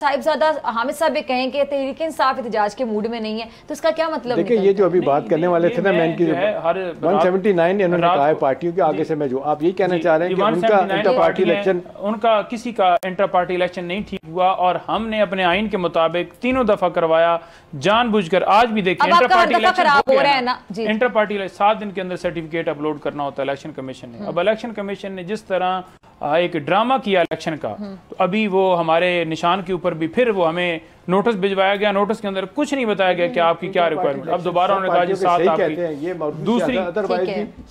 साहिबजादा हामिद साहब भी कहें कि तहरीक इंसाफ एहतजाज के मूड में नहीं है, तो इसका क्या मतलब? देखिए ये जो अभी बात करने वाले थे ना, मैं इनकी 179 इन्होंने कहा है पार्टियों के आगे से, मैं जो आप यही कहना चाह रहे हैं कि उनका इंटर पार्टी इलेक्शन, उनका किसी का इंटर पार्टी इलेक्शन नहीं ठीक हुआ और हमने अपने आइन के मुताबिक 3 दफा करवाया जानबूझकर। आज भी देखिए इंटर पार्टी इलेक्शन हो रहा है ना, इंटर पार्टी 7 दिन के अंदर सर्टिफिकेट अपलोड करना होता है इलेक्शन कमीशन ने। अब इलेक्शन कमीशन ने जिस तरह एक ड्रामा किया इलेक्शन का, तो अभी वो हमारे निशान के ऊपर भी फिर वो हमें नोटिस भिजवाया गया, नोटिस के अंदर कुछ नहीं बताया गया कि आपकी क्या रिक्वायरमेंट। अब दोबारा उन्होंने कहा जी साथ आपकी दूसरी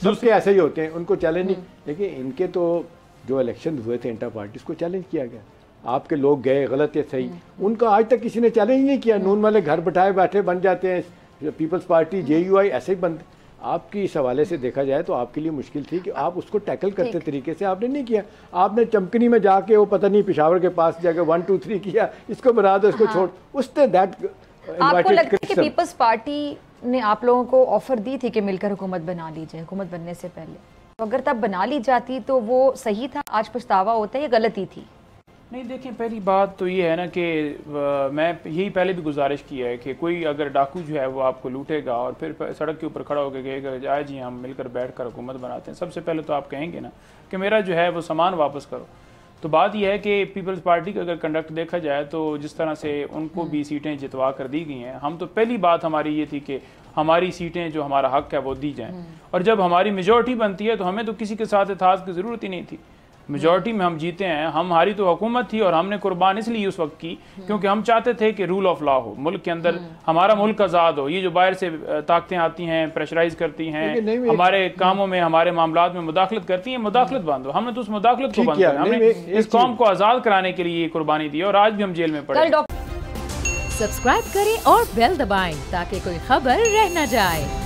दूसरे ऐसे ही होते हैं, उनको चैलेंज नहीं। देखिए इनके तो जो इलेक्शन हुए थे इंटर पार्टी, उसको चैलेंज किया गया, आपके लोग गए गलत या सही, उनका आज तक किसी ने चैलेंज नहीं किया। नून वाले घर बैठाए बैठे बन जाते हैं, पीपल्स पार्टी JUI ऐसे ही बंद। आपकी इस हवाले से देखा जाए तो आपके लिए मुश्किल थी कि आप उसको टैकल करते तरीके से आपने नहीं किया। आपने चमकनी में जाके वो पता नहीं पेशावर के पास जाके 1 2 3 किया, इसको बना दो, इसको छोड़, उसने दैट। आपको लगता है कि पीपल्स पार्टी ने आप लोगों को ऑफर दी थी कि मिलकर हुकूमत बना लीजिए हुकूमत बनने से पहले? तो अगर तब बना ली जाती तो वो सही था, आज पछतावा होता है, या गलती थी? नहीं देखिए, पहली बात तो ये है ना कि मैं यही पहले भी गुजारिश की है कि कोई अगर डाकू जो है वो आपको लूटेगा और फिर सड़क के ऊपर खड़ा होकर कहेगा जाए जी हम मिलकर बैठकर हुकूमत बनाते हैं, सबसे पहले तो आप कहेंगे ना कि मेरा जो है वो सामान वापस करो। तो बात यह है कि पीपल्स पार्टी का अगर कंडक्ट देखा जाए तो जिस तरह से उनको भी सीटें जितवा कर दी गई हैं, हम तो पहली बात हमारी ये थी कि हमारी सीटें जो हमारा हक है वो दी जाएँ, और जब हमारी मेजॉरिटी बनती है तो हमें तो किसी के साथ इत्तेहाद की ज़रूरत ही नहीं थी। मेजॉरिटी में हम जीते हैं, हमारी तो हुकूमत थी और हमने कुर्बान इसलिए उस वक्त की क्योंकि हम चाहते थे कि रूल ऑफ लॉ हो मुल्क के अंदर, हमारा मुल्क आज़ाद हो। ये जो बाहर से ताकतें आती हैं, प्रेशराइज करती हैं, हमारे कामों में हमारे मामलात में मुदाखलत करती हैं, मुदाखलत बंद हो। हमने तो उस मुदाखलत को बंद किया, हमने इस कौम को आज़ाद कराने के लिए कुर्बानी दी और आज भी हम जेल में पड़े। सब्सक्राइब करें और बेल दबाएं ताकि कोई खबर रह न जाए।